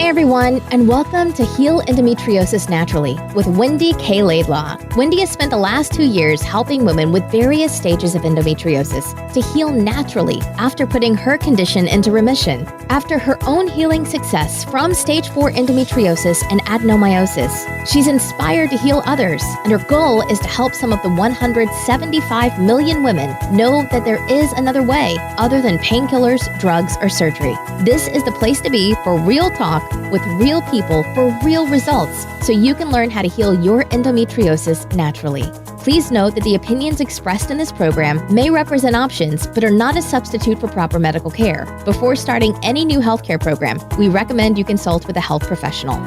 Hi, everyone, and welcome to Heal Endometriosis Naturally with Wendy K Laidlaw. Wendy has spent the last 2 years helping women with various stages of endometriosis to heal naturally after putting her condition into remission. After her own healing success from stage 4 endometriosis and adenomyosis, she's inspired to heal others, and her goal is to help some of the 175 million women know that there is another way other than painkillers, drugs, or surgery. This is the place to be for real talk with real people for real results, so you can learn how to heal your endometriosis naturally. Please note that the opinions expressed in this program may represent options, but are not a substitute for proper medical care. Before starting any new healthcare program, we recommend you consult with a health professional.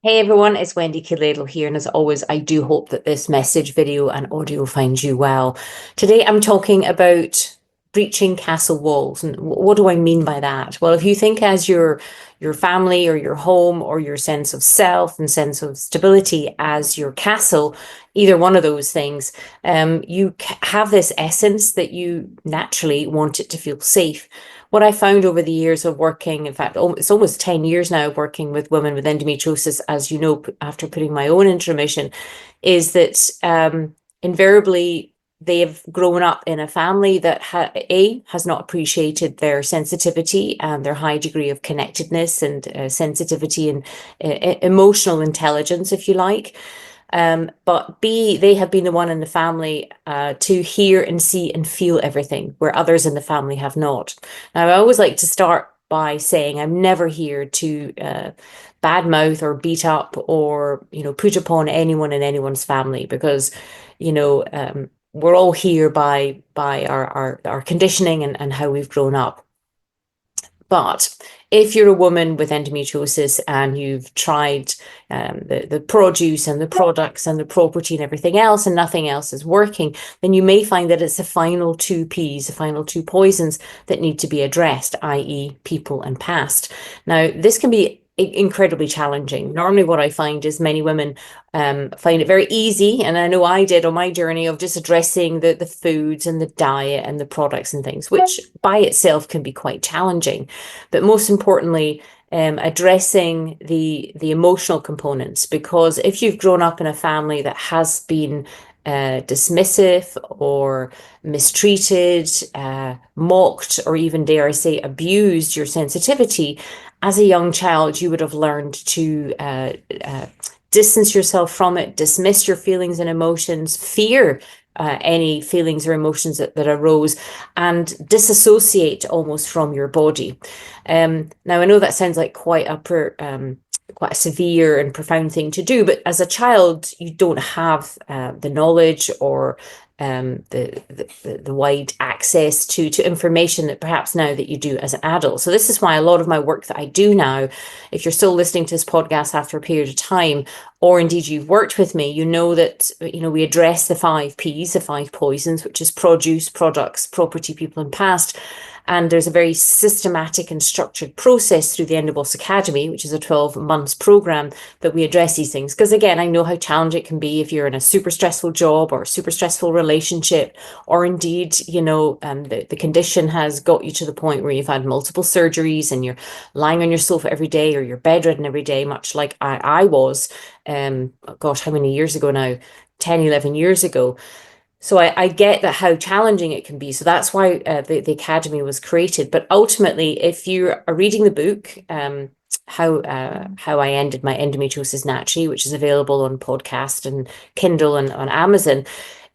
Hey everyone, it's Wendy K Laidlaw here, and as always, I do hope that this message, video and audio finds you well. Today I'm talking about breaching castle walls, and what do I mean by that? Well, if you think as your family or your home or your sense of self and sense of stability as your castle, either one of those things, you have this essence that you naturally want it to feel safe. What I found over the years of working, in fact, it's almost 10 years now working with women with endometriosis, as you know, after putting my own into remission, is that invariably they have grown up in a family that has not appreciated their sensitivity and their high degree of connectedness and sensitivity and emotional intelligence, if you like. But B, they have been the one in the family to hear and see and feel everything, where others in the family have not. Now, I always like to start by saying I'm never here to badmouth or beat up or, put upon anyone in anyone's family, because, we're all here by our conditioning and how we've grown up. But if you're a woman with endometriosis and you've tried the produce and the products and the property and everything else, and nothing else is working, then you may find that it's the final 2 Ps, the final 2 poisons that need to be addressed, i.e. people and past. Now, this can be incredibly challenging. Normally what I find is many women find it very easy, and I know I did on my journey, of just addressing the foods and the diet and the products and things, which by itself can be quite challenging. But most importantly, addressing the emotional components, because if you've grown up in a family that has been dismissive or mistreated, mocked, or even, dare I say, abused your sensitivity, as a young child, you would have learned to distance yourself from it, dismiss your feelings and emotions, fear any feelings or emotions that arose, and disassociate almost from your body. Now, I know that sounds like quite a severe and profound thing to do, but as a child, you don't have the knowledge or the wide access to information that perhaps now that you do as an adult. So this is why a lot of my work that I do now, if you're still listening to this podcast after a period of time, or indeed you've worked with me, you know that we address the 5 Ps, the 5 poisons, which is produce, products, property, people, and past. And there's a very systematic and structured process through the Endoboss Academy, which is a 12 months program, that we address these things. Because again, I know how challenging it can be if you're in a super stressful job or a super stressful relationship, or indeed, the condition has got you to the point where you've had multiple surgeries and you're lying on your sofa every day, or you're bedridden every day, much like I was, gosh, how many years ago now? 10, 11 years ago. So I get that how challenging it can be. So that's why the Academy was created. But ultimately, if you are reading the book, how I Ended My Endometriosis Naturally, which is available on podcast and Kindle and on Amazon,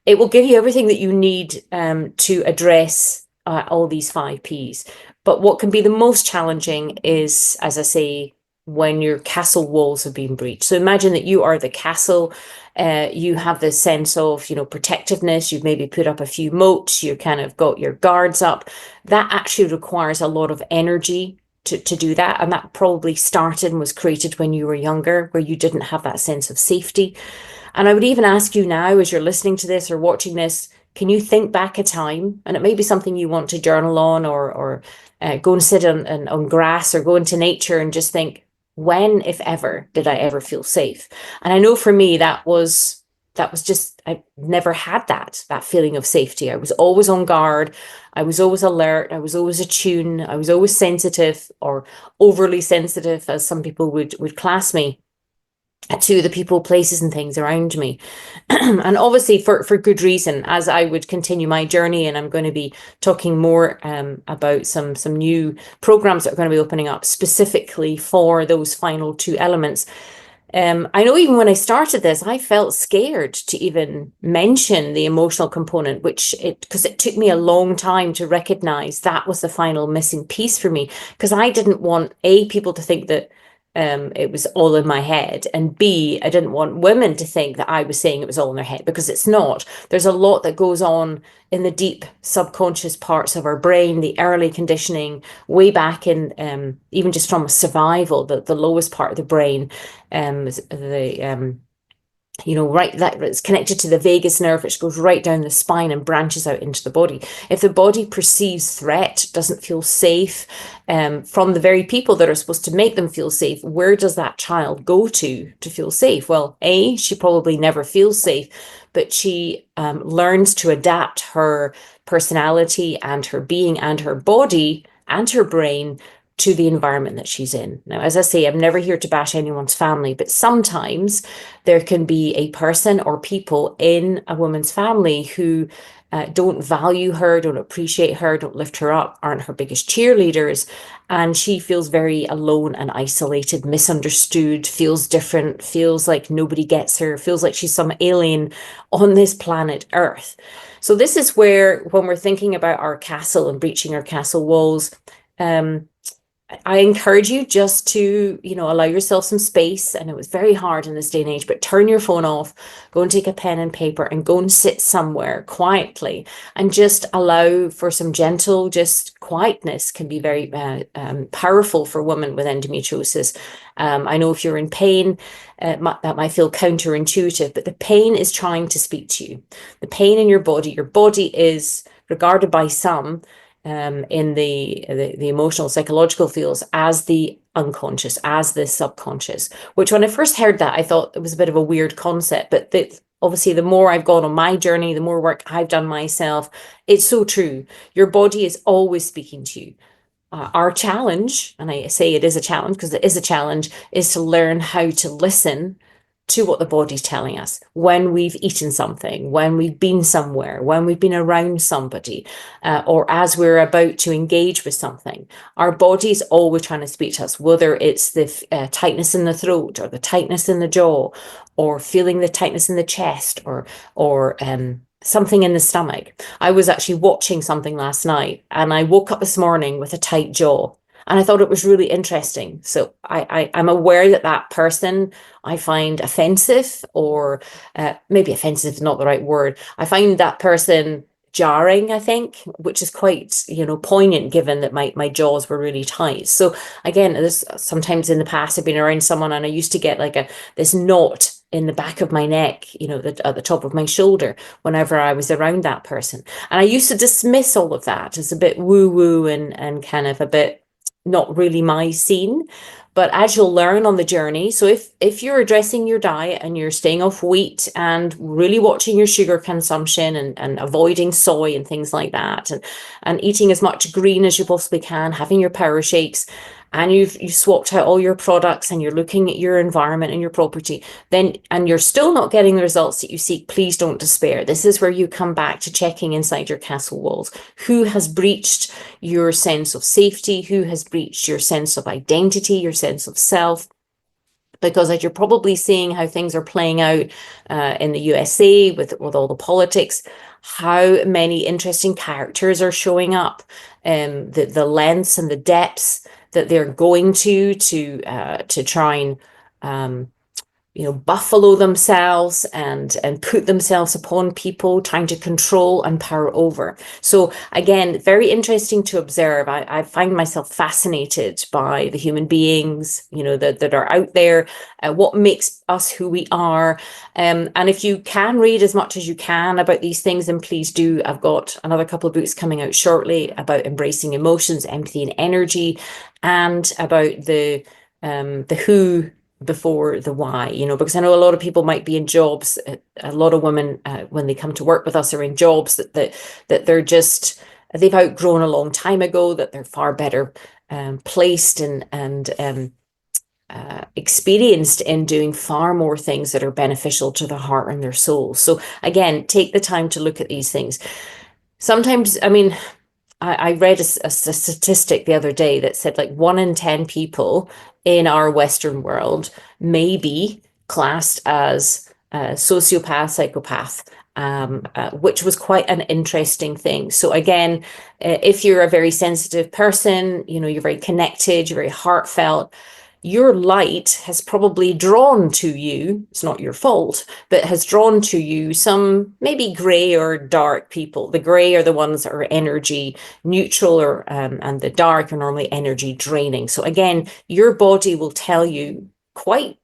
it will give you everything that you need to address all these 5 Ps. But what can be the most challenging is, as I say, when your castle walls have been breached. So imagine that you are the castle. You have this sense of, protectiveness. You've maybe put up a few moats. You kind of got your guards up. That actually requires a lot of energy to do that. And that probably started and was created when you were younger, where you didn't have that sense of safety. And I would even ask you now, as you're listening to this or watching this, can you think back a time? And it may be something you want to journal on, or go and sit on grass, or go into nature and just think, when, if ever, did I ever feel safe? And I know for me, that was just I never had that feeling of safety. I was always on guard. I was always alert. I was always attuned. I was always sensitive, or overly sensitive, as some people would class me, to the people, places, and things around me. And obviously for good reason, as I would continue my journey, and I'm going to be talking more about some new programs that are going to be opening up specifically for those final two elements. I know even when I started this, I felt scared to even mention the emotional component, because it took me a long time to recognize that was the final missing piece for me, because I didn't want people to think that it was all in my head, and B, I didn't want women to think that I was saying it was all in their head, because it's not. There's a lot that goes on in the deep subconscious parts of our brain, the early conditioning way back in even just from survival, the lowest part of the brain, right, that it's connected to the vagus nerve, which goes right down the spine and branches out into the body. If the body perceives threat, doesn't feel safe from the very people that are supposed to make them feel safe, where does that child go to feel safe? Well, she probably never feels safe, but she learns to adapt her personality and her being and her body and her brain to the environment that she's in. Now, as I say, I'm never here to bash anyone's family, but sometimes there can be a person or people in a woman's family who don't value her, don't appreciate her, don't lift her up, aren't her biggest cheerleaders. And she feels very alone and isolated, misunderstood, feels different, feels like nobody gets her, feels like she's some alien on this planet Earth. So this is where, when we're thinking about our castle and breaching our castle walls, I encourage you just to, allow yourself some space. And it was very hard in this day and age, but turn your phone off, go and take a pen and paper and go and sit somewhere quietly and just allow for some gentle, just quietness can be very powerful for women with endometriosis. I know if you're in pain, that might feel counterintuitive, but the pain is trying to speak to you. The pain in your body is regarded by some in the emotional, psychological fields as the unconscious, as the subconscious, which when I first heard that, I thought it was a bit of a weird concept, but obviously the more I've gone on my journey, the more work I've done myself, it's so true. Your body is always speaking to you. Our challenge, and I say it is a challenge because it is a challenge, is to learn how to listen to what the body's telling us when we've eaten something, when we've been somewhere, when we've been around somebody, or as we're about to engage with something. Our body's always trying to speak to us, whether it's the tightness in the throat or the tightness in the jaw, or feeling the tightness in the chest, or something in the stomach. I was actually watching something last night and I woke up this morning with a tight jaw. And I thought it was really interesting. So I'm aware that person I find offensive, or maybe offensive is not the right word. I find that person jarring, I think, which is quite, poignant given that my jaws were really tight. So again, this sometimes in the past I've been around someone and I used to get like this knot in the back of my neck, at the top of my shoulder whenever I was around that person. And I used to dismiss all of that as a bit woo-woo and kind of a bit not really my scene. But as you'll learn on the journey, so if you're addressing your diet and you're staying off wheat and really watching your sugar consumption and avoiding soy and things like that, and eating as much green as you possibly can, having your power shakes, and you've swapped out all your products and you're looking at your environment and your property, and you're still not getting the results that you seek, please don't despair. This is where you come back to checking inside your castle walls. Who has breached your sense of safety? Who has breached your sense of identity, your sense of self? Because as you're probably seeing how things are playing out in the USA with all the politics, how many interesting characters are showing up, the lengths and the depths that they're going to try and buffalo themselves and put themselves upon people, trying to control and power over. So again, very interesting to observe. I find myself fascinated by the human beings, that are out there, what makes us who we are. And if you can read as much as you can about these things, then please do. I've got another couple of books coming out shortly about embracing emotions, empathy and energy, and about the who before the why, because I know a lot of people might be in jobs. A lot of women, when they come to work with us, are in jobs that they've outgrown a long time ago, that they're far better placed and experienced in doing far more things that are beneficial to their heart and their soul. So again, take the time to look at these things. Sometimes, I read a statistic the other day that said like 1 in 10 people in our Western world may be classed as sociopath, psychopath, which was quite an interesting thing. So again, if you're a very sensitive person, you're very connected, you're very heartfelt, your light has probably drawn to you, it's not your fault, but has drawn to you some maybe gray or dark people. The gray are the ones that are energy neutral, and the dark are normally energy draining. So again, your body will tell you quite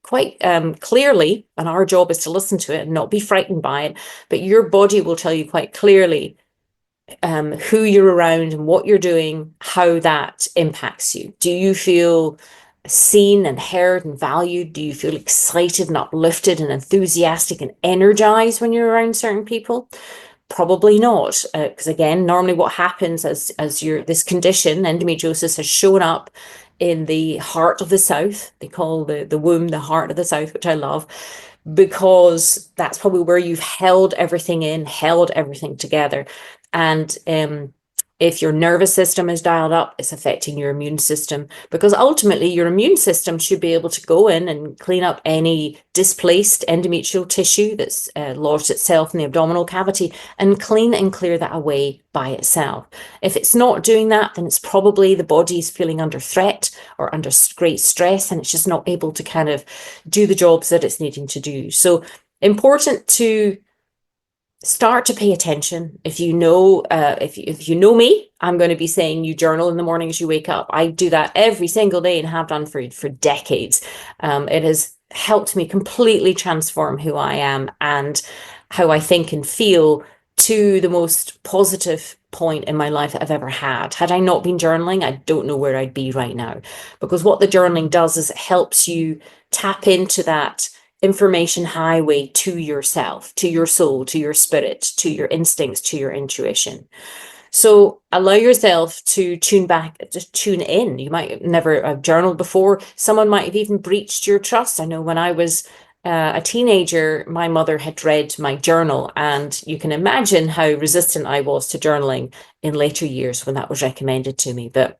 clearly, and our job is to listen to it and not be frightened by it, but your body will tell you quite clearly who you're around and what you're doing, how that impacts you. Do you feel seen and heard and valued? Do you feel excited and uplifted and enthusiastic and energized when you're around certain people? Probably not, because again, normally what happens as this condition, endometriosis, has shown up in the heart of the South. They call the womb the heart of the South, which I love, because that's probably where you've held everything in, held everything together. And if your nervous system is dialed up, it's affecting your immune system, because ultimately your immune system should be able to go in and clean up any displaced endometrial tissue that's lodged itself in the abdominal cavity and clean and clear that away by itself. If it's not doing that, then it's probably the body's feeling under threat or under great stress, and it's just not able to kind of do the jobs that it's needing to do. So important to start to pay attention. If you know, if you know me, I'm going to be saying you journal in the morning as you wake up. I do that every single day and have done for decades. It has helped me completely transform who I am and how I think and feel to the most positive point in my life that I've ever had. Had I not been journaling, I don't know where I'd be right now. Because what the journaling does is it helps you tap into that information highway to yourself, to your soul, to your spirit, to your instincts, to your intuition. So allow yourself to tune back, just tune in. You might never have journaled before. Someone might have even breached your trust. I know when I was a teenager, my mother had read my journal, and you can imagine how resistant I was to journaling in later years when that was recommended to me. But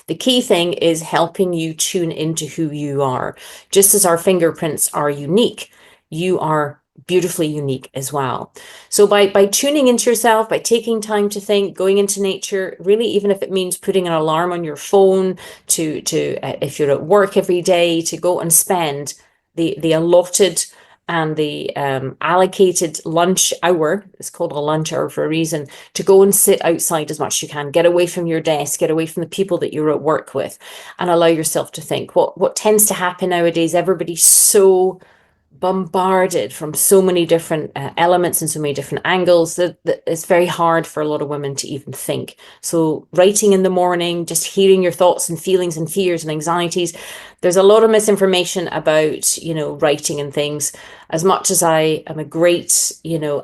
the key thing is helping you tune into who you are. Just as our fingerprints are unique, you are beautifully unique as well. So by tuning into yourself, by taking time to think, going into nature, really, even if it means putting an alarm on your phone to if you're at work every day, to go and spend the allotted and the allocated lunch hour, it's called a lunch hour for a reason, to go and sit outside as much as you can, get away from your desk, get away from the people that you're at work with, and allow yourself to think. What tends to happen nowadays, everybody's so bombarded from so many different elements and so many different angles that it's very hard for a lot of women to even think. So writing in the morning, just hearing your thoughts and feelings and fears and anxieties. There's a lot of misinformation about, writing and things. As much as I am a great,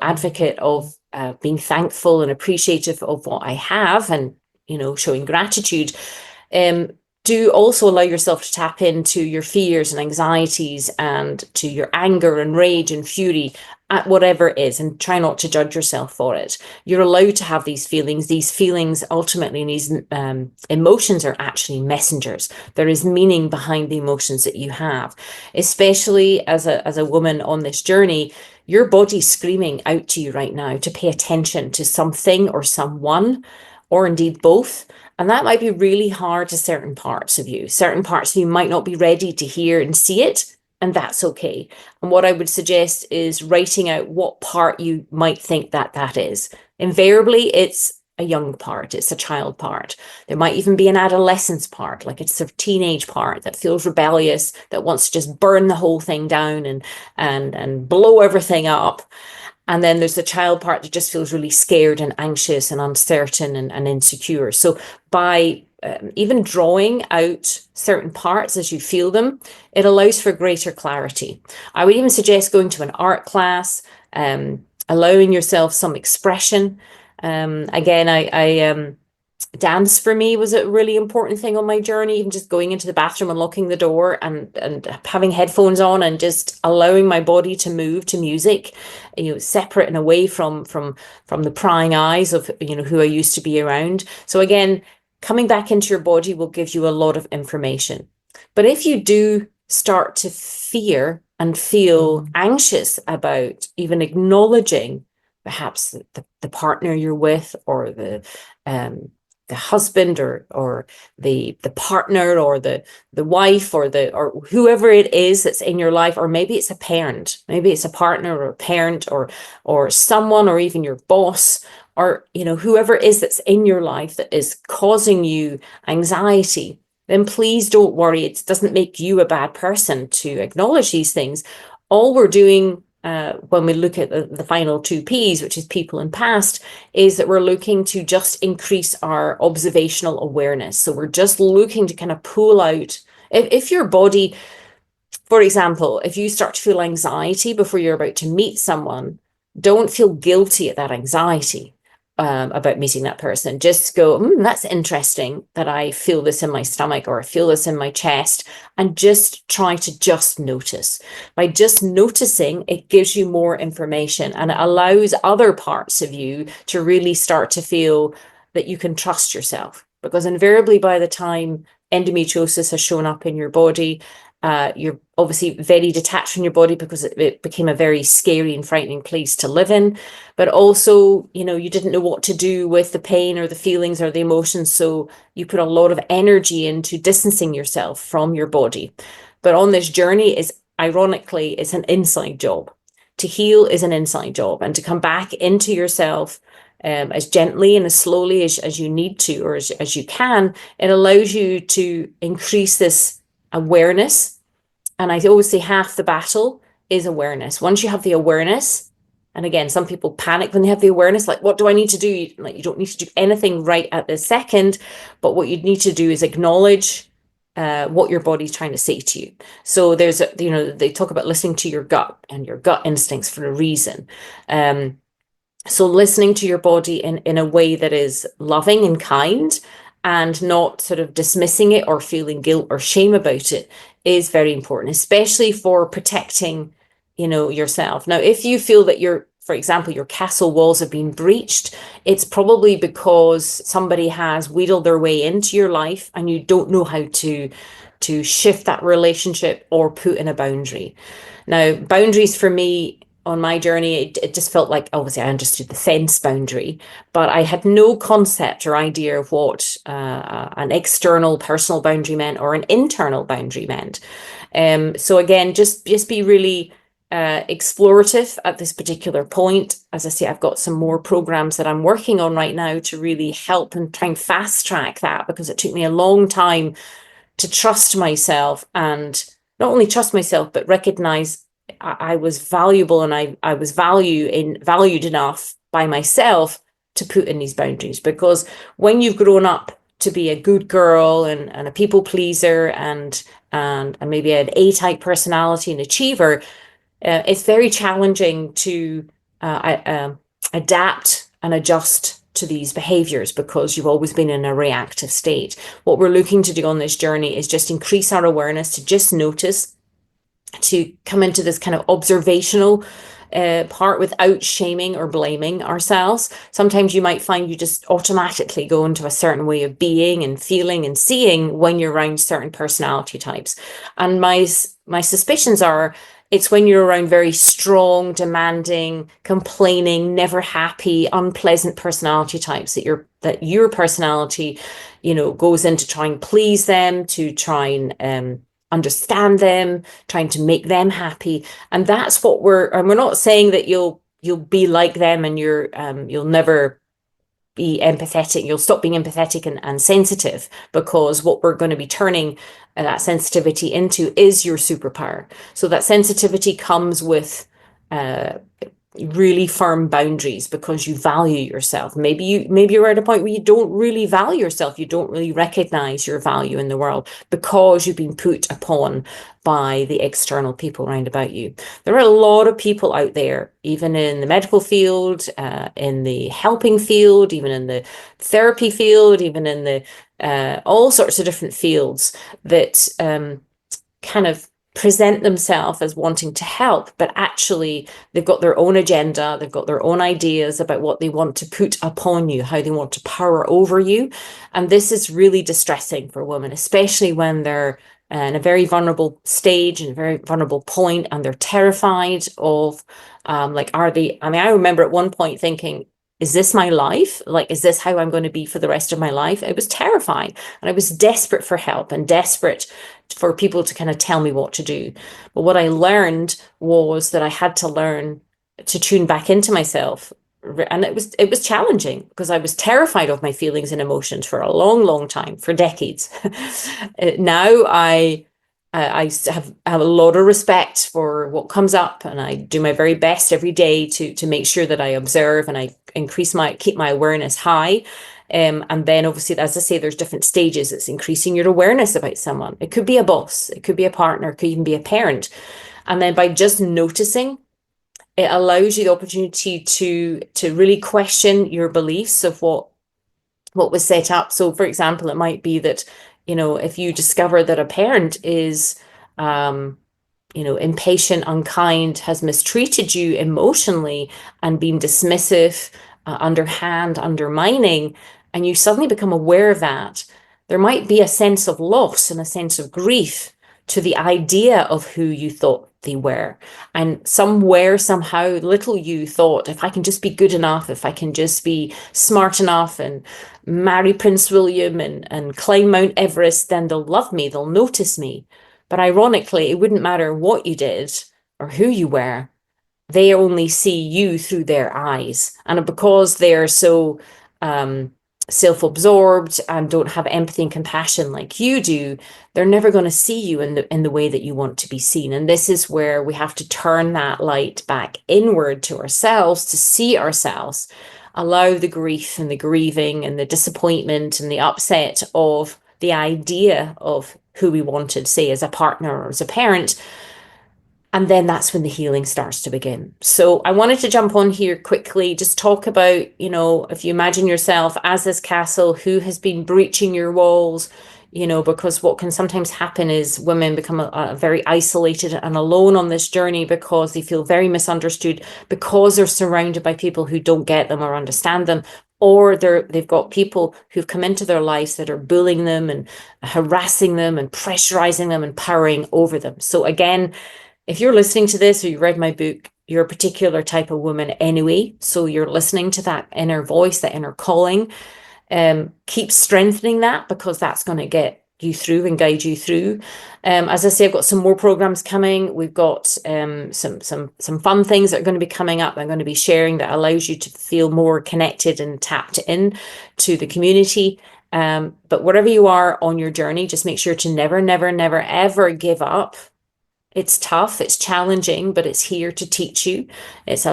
advocate of being thankful and appreciative of what I have and, showing gratitude, do also allow yourself to tap into your fears and anxieties and to your anger and rage and fury at whatever it is, and try not to judge yourself for it. You're allowed to have these feelings. These feelings ultimately, and these emotions are actually messengers. There is meaning behind the emotions that you have, especially as a woman on this journey. Your body's screaming out to you right now to pay attention to something or someone, or indeed both. And that might be really hard to certain parts of you. Certain parts of you might not be ready to hear and see it, and that's okay. And what I would suggest is writing out what part you might think that is. Invariably, it's a young part, it's a child part. There might even be an adolescence part, like it's a teenage part that feels rebellious, that wants to just burn the whole thing down and blow everything up. And then there's the child part that just feels really scared and anxious and uncertain and insecure. So by even drawing out certain parts as you feel them, it allows for greater clarity. I would even suggest going to an art class, allowing yourself some expression. Again, dance for me was a really important thing on my journey, even just going into the bathroom and locking the door and having headphones on and just allowing my body to move to music, separate and away from the prying eyes of, who I used to be around. So again, coming back into your body will give you a lot of information. But if you do start to fear and feel anxious about even acknowledging perhaps the partner you're with, or the husband, or the partner, or the wife, or whoever it is that's in your life, or maybe it's a parent, maybe it's a partner or a parent, or someone, or even your boss, or whoever it is that's in your life that is causing you anxiety, then please don't worry. It doesn't make you a bad person to acknowledge these things. All we're doing when we look at the final 2 Ps, which is people and past, is that we're looking to just increase our observational awareness. So we're just looking to kind of pull out, if your body, for example, if you start to feel anxiety before you're about to meet someone, don't feel guilty at that anxiety about meeting that person. Just go, that's interesting that I feel this in my stomach, or I feel this in my chest, and just try to just notice. By just noticing, it gives you more information, and it allows other parts of you to really start to feel that you can trust yourself. Because invariably, by the time endometriosis has shown up in your body, you're obviously very detached from your body, because it became a very scary and frightening place to live in. But also, you didn't know what to do with the pain or the feelings or the emotions. So you put a lot of energy into distancing yourself from your body. But on this journey, ironically, it's an inside job. To heal is an inside job, and to come back into yourself as gently and as slowly as you need to, or as you can, it allows you to increase this awareness. And I always say half the battle is awareness. Once you have the awareness, and again, some people panic when they have the awareness, like, what do I need to do? You don't need to do anything right at this second, but what you need to do is acknowledge what your body's trying to say to you. So there's, they talk about listening to your gut and your gut instincts for a reason. So listening to your body in a way that is loving and kind, and not sort of dismissing it or feeling guilt or shame about it, is very important, especially for protecting, yourself. Now, if you feel that for example, your castle walls have been breached, it's probably because somebody has wheedled their way into your life and you don't know how to shift that relationship or put in a boundary. Now, boundaries for me, on my journey, it just felt like, obviously I understood the fence boundary, but I had no concept or idea of what an external personal boundary meant, or an internal boundary meant. So again, just be really explorative at this particular point. As I say, I've got some more programs that I'm working on right now to really help and try and fast track that, because it took me a long time to trust myself, and not only trust myself, but recognize I was valuable, and I was valued enough by myself to put in these boundaries. Because when you've grown up to be a good girl and a people pleaser and maybe an A-type personality and achiever, it's very challenging to adapt and adjust to these behaviors, because you've always been in a reactive state. What we're looking to do on this journey is just increase our awareness, to just notice, to come into this kind of observational part without shaming or blaming ourselves. Sometimes you might find you just automatically go into a certain way of being and feeling and seeing when you're around certain personality types. And my suspicions are it's when you're around very strong, demanding, complaining, never happy, unpleasant personality types that your personality, goes in to try and please them, to try and understand them, trying to make them happy. And that's what we're not saying that you'll be like them and you'll never be empathetic, you'll stop being empathetic and sensitive, because what we're going to be turning that sensitivity into is your superpower. So that sensitivity comes with really firm boundaries because you value yourself. Maybe you're at a point where you don't really value yourself. You don't really recognize your value in the world because you've been put upon by the external people around about you. There are a lot of people out there, even in the medical field, in the helping field, even in the therapy field, even in the all sorts of different fields that kind of present themselves as wanting to help, but actually they've got their own agenda, they've got their own ideas about what they want to put upon you, how they want to power over you. And this is really distressing for women, especially when they're in a very vulnerable stage and a very vulnerable point, and they're terrified of I remember at one point thinking, is this my life? Like, is this how I'm going to be for the rest of my life? It was terrifying. And I was desperate for help and desperate for people to kind of tell me what to do. But what I learned was that I had to learn to tune back into myself. And it was challenging because I was terrified of my feelings and emotions for a long, long time, for decades. Now I have a lot of respect for what comes up, and I do my very best every day to make sure that I observe and I keep my awareness high. And then obviously, as I say, there's different stages. It's increasing your awareness about someone. It could be a boss, it could be a partner, it could even be a parent. And then by just noticing, it allows you the opportunity to really question your beliefs of what was set up. So for example, it might be that, if you discover that a parent is impatient, unkind, has mistreated you emotionally and been dismissive, underhand, undermining, and you suddenly become aware of that, there might be a sense of loss and a sense of grief to the idea of who you thought they were. And somewhere, somehow, little you thought, if I can just be good enough, if I can just be smart enough and marry Prince William and climb Mount Everest, then they'll love me, they'll notice me. But ironically, it wouldn't matter what you did or who you were. They only see you through their eyes. And because they're so self-absorbed and don't have empathy and compassion like you do, they're never going to see you in the way that you want to be seen. And this is where we have to turn that light back inward to ourselves, to see ourselves, allow the grief and the grieving and the disappointment and the upset of the idea of who we wanted, say, as a partner or as a parent. And then that's when the healing starts to begin. So I wanted to jump on here quickly, just talk about, if you imagine yourself as this castle, who has been breaching your walls, because what can sometimes happen is women become very isolated and alone on this journey because they feel very misunderstood, because they're surrounded by people who don't get them or understand them, or they've got people who've come into their lives that are bullying them and harassing them and pressurizing them and powering over them. So again, if you're listening to this or you read my book, you're a particular type of woman anyway. So you're listening to that inner voice, that inner calling. Keep strengthening that, because that's going to get you through and guide you through. As I say, I've got some more programs coming. We've got some fun things that are going to be coming up. I'm going to be sharing that allows you to feel more connected and tapped in to the community. But wherever you are on your journey, just make sure to never, never, never, ever give up. It's tough, it's challenging, but it's here to teach you. It's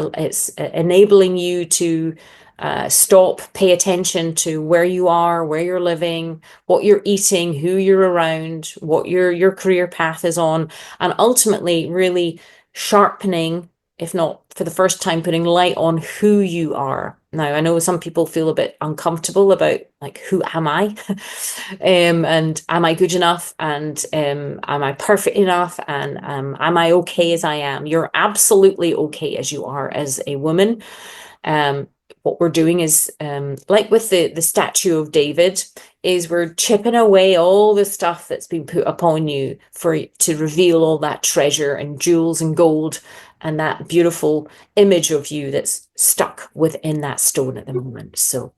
enabling you to stop, pay attention to where you are, where you're living, what you're eating, who you're around, what your career path is on, and ultimately really sharpening, if not for the first time, putting light on who you are. Now, I know some people feel a bit uncomfortable about, like, who am I? And am I good enough? And am I perfect enough? And am I okay as I am? You're absolutely okay as you are as a woman. What we're doing is, like with the statue of David, is we're chipping away all the stuff that's been put upon you to reveal all that treasure and jewels and gold and that beautiful image of you that's stuck within that stone at the moment. So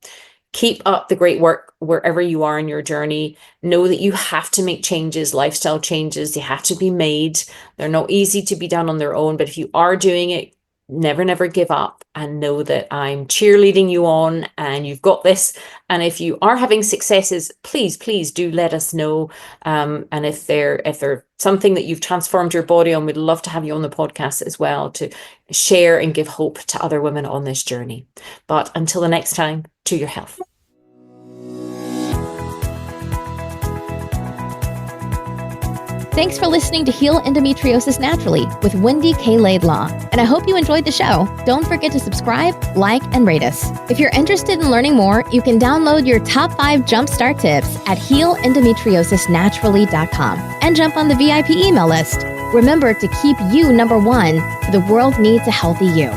keep up the great work wherever you are in your journey. Know that you have to make changes, lifestyle changes. They have to be made. They're not easy to be done on their own, but if you are doing it, never give up, and know that I'm cheerleading you on, and you've got this. And if you are having successes, please do let us know. And if they're something that you've transformed your body on, we'd love to have you on the podcast as well to share and give hope to other women on this journey. But until the next time, to your health. Thanks for listening to Heal Endometriosis Naturally with Wendy K Laidlaw, and I hope you enjoyed the show. Don't forget to subscribe, like, and rate us. If you're interested in learning more, you can download your top 5 jumpstart tips at healendometriosisnaturally.com and jump on the VIP email list. Remember to keep you number one. The world needs a healthy you.